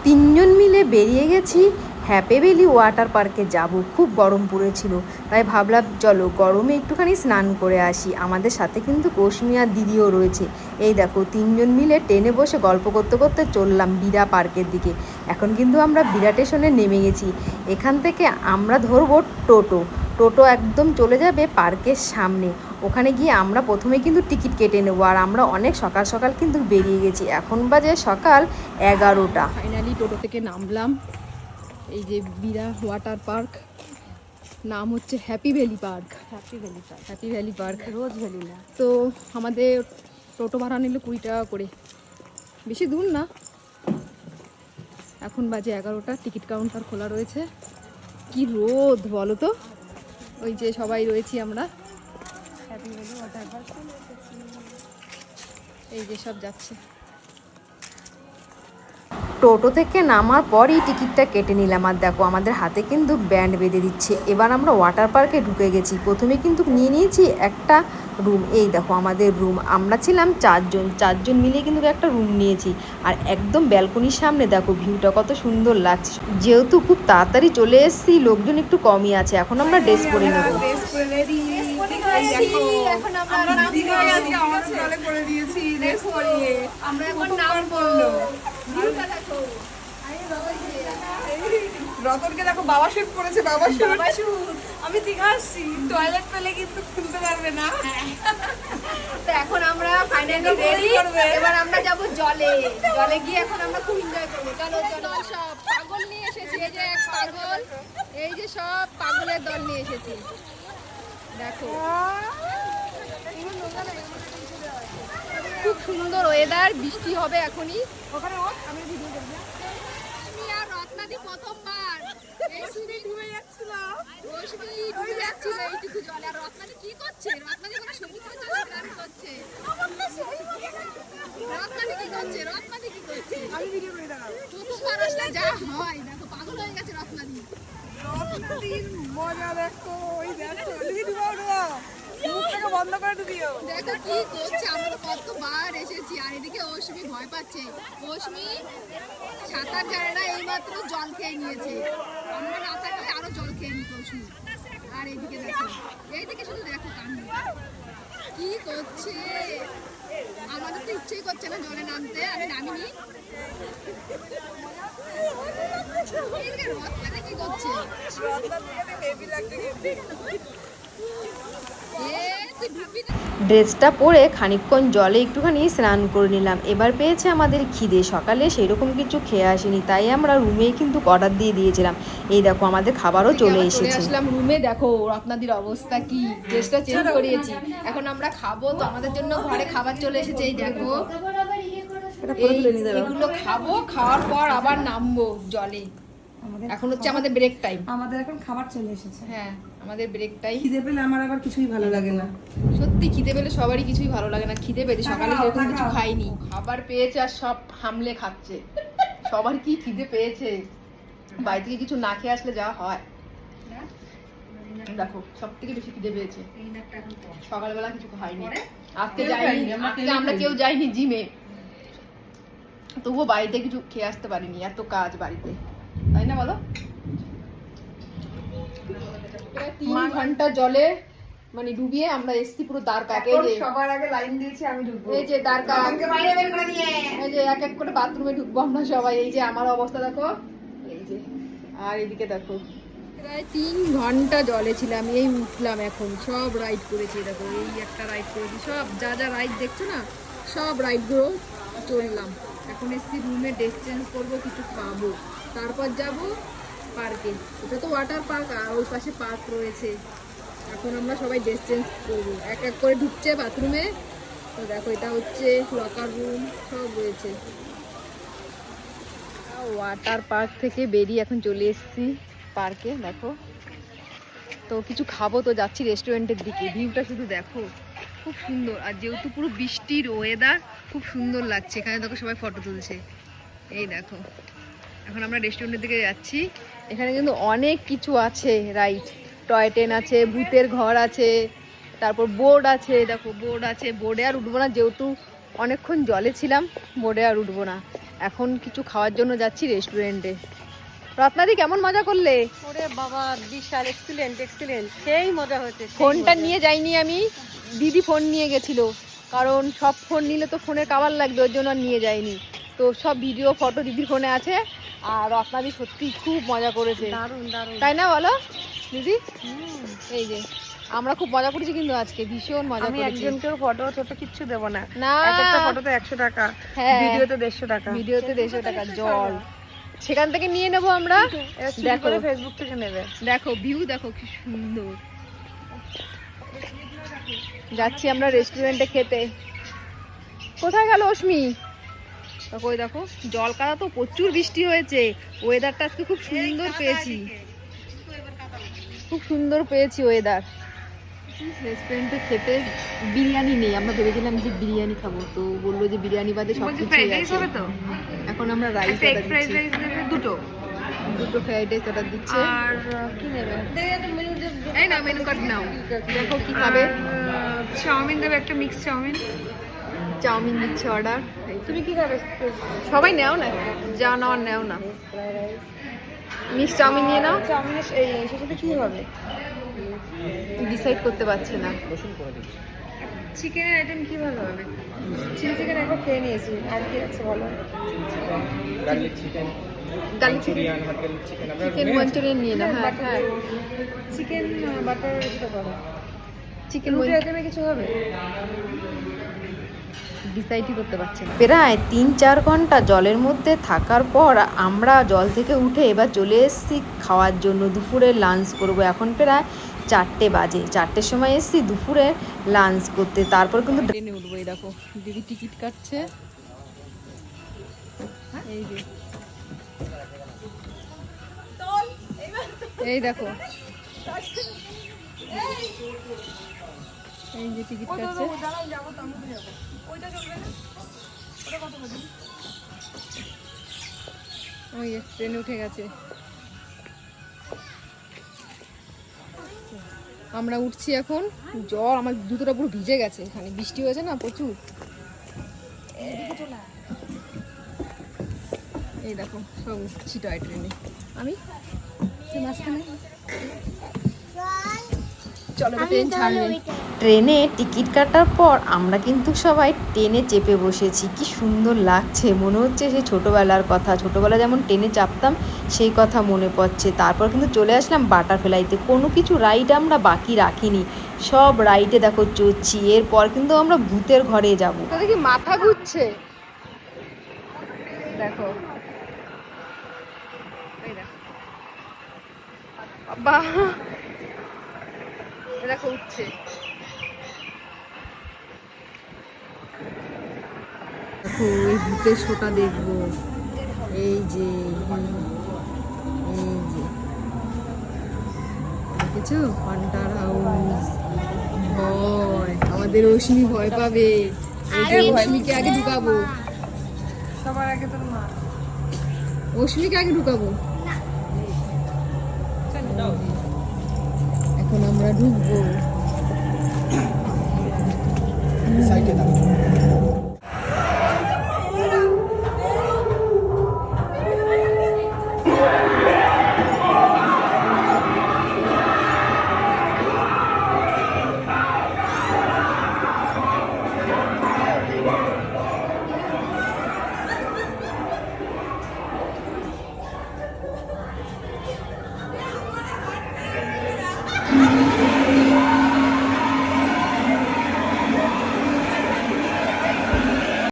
তিনজন মিলে বেরিয়ে গেছি হ্যাপি ভ্যালি ওয়াটার পার্কে যাব। খুব গরম পড়েছিল, তাই ভাবলাম চলো গরমে একটুখানি স্নান করে আসি। আমাদের সাথে কিন্তু কৌশমি আর দিদিও রয়েছে। এই দেখো তিনজন মিলে ট্রেনে বসে গল্প করতে করতে চললাম বিরা পার্কের দিকে। এখন কিন্তু আমরা বিরা স্টেশনে নেমে গেছি। এখান থেকে আমরা ধরবো টোটো। টোটো একদম চলে যাবে পার্কের সামনে। ওখানে গিয়ে আমরা প্রথমে কিন্তু টিকিট কেটে নেবো। আর আমরা অনেক সকাল সকাল কিন্তু বেরিয়ে গেছি, এখন বাজে সকাল 11টা। ফাইনালি টোটো থেকে নামলাম। এই যে বিরা ওয়াটার পার্ক, নাম হচ্ছে Happy Valley Park. Happy Valley Park, Rose Valley না। তো আমাদের টোটো ভাড়া নিল 20 টাকা করে, বেশি দূর না। এখন বাজে 11টা, টিকিট কাউন্টার খোলা রয়েছে। কি রোদ বলো তো। ওই যে সবাই রয়েছি আমরা, হ্যাপি ভ্যালি ওয়াটার পার্ক। এই যে সব যাচ্ছে। টোটো থেকে নামার পরই টিকিটটা কেটে নিলাম। আর দেখো আমাদের হাতে কিন্তু ব্যান্ড বেঁধে দিচ্ছে। এবার আমরা ওয়াটার পার্কে ঢুকে গেছি। প্রথমে কিন্তু নিয়ে নিয়েছি একটা রুম। এই দেখো আমাদের রুম। আমরা ছিলাম চারজন মিলিয়ে কিন্তু একটা রুম নিয়েছি। আর একদম ব্যালকনির সামনে দেখো ভিউটা কত সুন্দর লাগছে। যেহেতু খুব তাড়াতাড়ি চলে এসেছি, লোকজন একটু কমই আছে। এখন আমরা ড্রেস পরে নেব। রতনকে দেখো বাবা শুট করেছে, বাবা শুট। আমি দীঘা আসছি, টয়লেট পেলে কিন্তু খুলতে পারবে না। তো এখন আমরা ফাইনালি রেডি। এবার আমরা যাব জলে। জলে গিয়ে এখন আমরা খুব এনজয় করবো। চলো চলো। সব পাগল নিয়ে এসেছি। এই যে এক পাগল, এই যে সব পাগলের দল নিয়ে এসেছি। দেখো খুব সুন্দর ওয়েদার, বৃষ্টি হবে এখনই। ওখানে আমি ভিডিও করব। আমি আর রত্নাদি প্রথমবার এই সুইমিং ডুবে যাচ্ছিল, রশ্মি ডুবে যাচ্ছিল এইটুকু জলে। আর রত্নাদি কি করছে? রত্নাদি কোনো সমুদ্রে চলে স্নান করছে। রত্নাদি কি করছে? রত্নাদি কি করছে? আমি ভিডিও করে দাঁড়াবো। প্রথমবার আসলে যা হয়, দেখো পাগল হয়ে গেছে রত্নাদি। রত্নাদির মজা দেখো, ওই দেখো দিদি ডুবাও ডুবাও, মুখটাকে বন্ধ করে ডুবিও। দেখো কি করছে। আমরা কতবার এসেছি। আর এদিকে অশ্মি ভয় পাচ্ছে। অশ্মি সাঁতার জানে না, এইমাত্র জল খেয়ে নিয়েছে। আমরা না থাকলে আরো জল খেয়ে নিত অশ্মি। আর এইদিকে দেখো, এইদিকে শুধু দেখো কাণ্ড কি করছে। আমাদের তো ইচ্ছেই করছে না জলে নামতে, আমি নামিনি। এইদিকে রত্নাদি কি করছে? রত্নাদিকে বেবি লাগছে কিন্তু। ড্রেসটা পরে খানিকক্ষণ জলে একটুখানি স্নান করে নিলাম। এবার পেয়েছে আমাদের খিদে। সকালে সেরকম কিছু খেয়ে আসিনি, তাই আমরা রুমেই কিন্তু অর্ডার দিয়ে দিয়েছিলাম। এই দেখো আমাদের খাবারও চলে এসেছে। আসলাম রুমে, দেখো রত্নাদির অবস্থা কি। ড্রেসটা চেঞ্জ করিয়েছি, এখন আমরা খাবো। তো আমাদের জন্য ঘরে খাবার চলে এসেছে। এই দেখো এগুলো খাবো, খাওয়ার পর আবার নামবো জলে। এখন হচ্ছে আমাদের ব্রেক টাইম। আমাদের এখন খাবার চলে এসেছে। হ্যাঁ আমাদের ব্রেক টাইম। খিদে পেলে আমার আবার কিছুই ভালো লাগে না। সত্যি খিদে পেলে সবারই কিছুই ভালো লাগে না। খিদে পেয়েছে, সকালে সেরকম কিছু খাইনি, খাবার পেয়েছে আর সব হামলে খাচ্ছে। সবার কি খিদে পেয়েছে, বাড়ি থেকে কিছু না খেয়ে আসলে যা হয়। দেখো সব থেকে বেশি খিদে পেয়েছে। সকালবেলা কিছু খাইনি, আজকে যাইনি, আজকে আমরা কেউ যাইনি জিমে, তবুও বাড়িতে কিছু খেয়ে আসতে পারিনি, এত কাজ বাড়িতে, তাই না বলো? 3 ঘন্টা জলে মানে ডুবিয়ে আমরা এসছি পুরো দ্বারকাকে। এই যে সবার আগে লাইন দিয়েছি আমি ঢুকবো। এই যে দ্বারকা, বাইরে বের করে দিয়ে, এই যে এক এক করে বাথরুমে ঢুকবো আমরা সবাই। এই যে আমার অবস্থা দেখো, এই যে। আর এদিকে দেখো প্রায় 3 ঘন্টা জলে ছিলাম, এই উঠলাম এখন। সব রাইড করেছি, দেখো এই একটা রাইড করেছি, সব যা যা রাইড দেখছো না সব রাইডগুলো চললাম। এখন এসছি রুমে, ড্রেস চেঞ্জ করবো, কিছু খাবো, তারপর যাব পার্কে। এটা তো ওয়াটার পার্ক, আর ওই পাশে পার্ক রয়েছে। এখন আমরা সবাই ড্রেস চেঞ্জ করবো, এক এক করে ঢুকছে বাথরুমে। তো দেখো এটা হচ্ছে লকার রুম, সব রয়েছে। ওয়াটার পার্ক থেকে বেরিয়ে এখন চলে এসেছি পার্কে। দেখো তো কিছু খাবো, তো যাচ্ছি রেস্টুরেন্টের দিকে। ভিউটা শুধু দেখো, খুব সুন্দর। আর যেহেতু পুরো বৃষ্টির ওয়েদার, খুব সুন্দর লাগছে। এখানে দেখো সবাই ফটো তুলছে, এই দেখো। এখন আমরা রেস্টুরেন্টের দিকে যাচ্ছি। এখানে কিন্তু অনেক কিছু আছে রাইড, টয় ট্রেন আছে, ভূতের ঘর আছে, তারপর বোর্ড আছে, দেখো বোর্ড আছে। বোর্ডে আর উঠবো না, যেহেতু অনেকক্ষণ জলে ছিলাম, বোর্ডে আর উঠবো না। এখন কিছু খাওয়ার জন্য যাচ্ছি রেস্টুরেন্টে। রত্নাদি কেমন মজা করলে? ওরে বাবা বিশাল এক্সিলেন্ট সেই মজা হচ্ছে। ফোনটা নিয়ে যাইনি আমি, দিদি ফোন নিয়ে গেছিল, কারণ সব ফোন নিলে তো ফোনের কাভার লাগবে, ওর জন্য আর নিয়ে যাইনি। তো সব ভিডিও ফটো দিদির ফোনে আছে। আর রত্নাদি সত্যি খুব মজা করেছে, দারুণ দারুণ। তাই না বলো দিদি? এই যে আমরা খুব মজা করেছি কিন্তু আজকে, ভীষণ মজা আমি করেছি। একজনকেও ফটো ছোট কিচ্ছু দেবো না, না, একটা ফটোতে 100 টাকা, হ্যাঁ। ভিডিওতে 150 টাকা। ভিডিওতে 150 টাকা জল সেখান থেকে নিয়ে নেবো আমরা। দেখো ফেসবুক থেকে নেবে। দেখো ভিউ দেখো কি সুন্দর। যাচ্ছি আমরা রেস্টুরেন্টে খেতে। কোথায় গেল অশ্মি? ওই দেখো জল কাদা, তো প্রচুর বৃষ্টি হয়েছে, ওয়েদারটা আজকে খুব সুন্দর পেয়েছি, খুব সুন্দর পেয়েছি ওয়েদার। রেস্টুরেন্টে খেতে বিরিয়ানি নেই, আমরা ভেবেছিলাম যে বিরিয়ানি খাবো, তো বললো যে বিরিয়ানি বাদে সব কিছু আছে। এখন আমরা রাইস অর্ডার দিচ্ছি, দুটো ফ্রাইড রাইস অর্ডার দিচ্ছে। আর কি নেবে? এই নাও মেনু কার্ড নাও, দেখো কি খাবে। চাউমিন দেবে, একটা মিক্স চাউমিন। চাউমিন দিচ্ছে অর্ডার। তুমি কি খাবে? সবাই নেও না, যা নেওয়ার নেও না। মিক্স চাউমিন নিয়ে নাও। চাউমিনের সাথে কি হবে? ডিসাইড করতে পারছে না। চিকেনের আইটেম কি ভালো হবে? চিলি চিকেন একবার খেয়ে নিয়েছি, আর কি আছে বলো? Garlic chicken, garlic chicken, chicken chicken Manchurian নিয়ে নাও। হ্যাঁ হ্যাঁ, চিকেন বাটার এটা করো। চিকেন রুটি আইটেমে কিছু হবে? ডিসাইডই করতে পারছে না। প্রায় 3-4 ঘন্টা জলের মধ্যে থাকার পর আমরা জল থেকে উঠে এবার চলে এসেছি খাওয়ার জন্য। দুপুরে লাঞ্চ করব। এখন প্রায় 4টে বাজে, 4টের সময় এসেছি দুপুরে লাঞ্চ করতে। তারপর কিন্তু ট্রেনে উঠবো। এই দেখো দিদি টিকিট কাটছে, এই যে এই দেখো, এই যে টিকিট কাটছে। ওই ট্রেনে উঠে গেছে, আমরা উঠছি এখন। জল আমার জুতোটা পুরো ভিজে গেছে, এখানে বৃষ্টি হয়েছে না প্রচুর। এই দেখো সব উঠছি টয় ট্রেনে, আমি মাঝখানে। চলো ট্রেন ছাড়বে। ট্রেনে টিকিট কাটার পর আমরা কিন্তু সবাই ট্রেনে চেপে বসেছি। কি সুন্দর লাগছে, মনে হচ্ছে সেই ছোটোবেলার কথা, ছোটোবেলা যেমন ট্রেনে চাপতাম সেই কথা মনে পড়ছে। তারপর কিন্তু চলে আসলাম বাটারফ্লাইতে। কোনো কিছু রাইড আমরা বাকি রাখিনি, সব রাইডে দেখো চড়ছি। এরপর কিন্তু আমরা ভূতের ঘরে যাবো। তো দেখি মাথা ঘুরছে, দেখো বাহ, দেখো উঠছে। দেখো এই ভূতের শোটা দেখবো। এই যে দেখেছো ফান্টার হাউস। ভয়, আমাদের অশ্মি ভয় পাবে। অশ্মিকে আগে ঢুকাবো, সবার আগে তোর মা। অশ্মিকে আগে ঢুকাবো। এখন আমরা ঢুকবো। সাইডে দাও।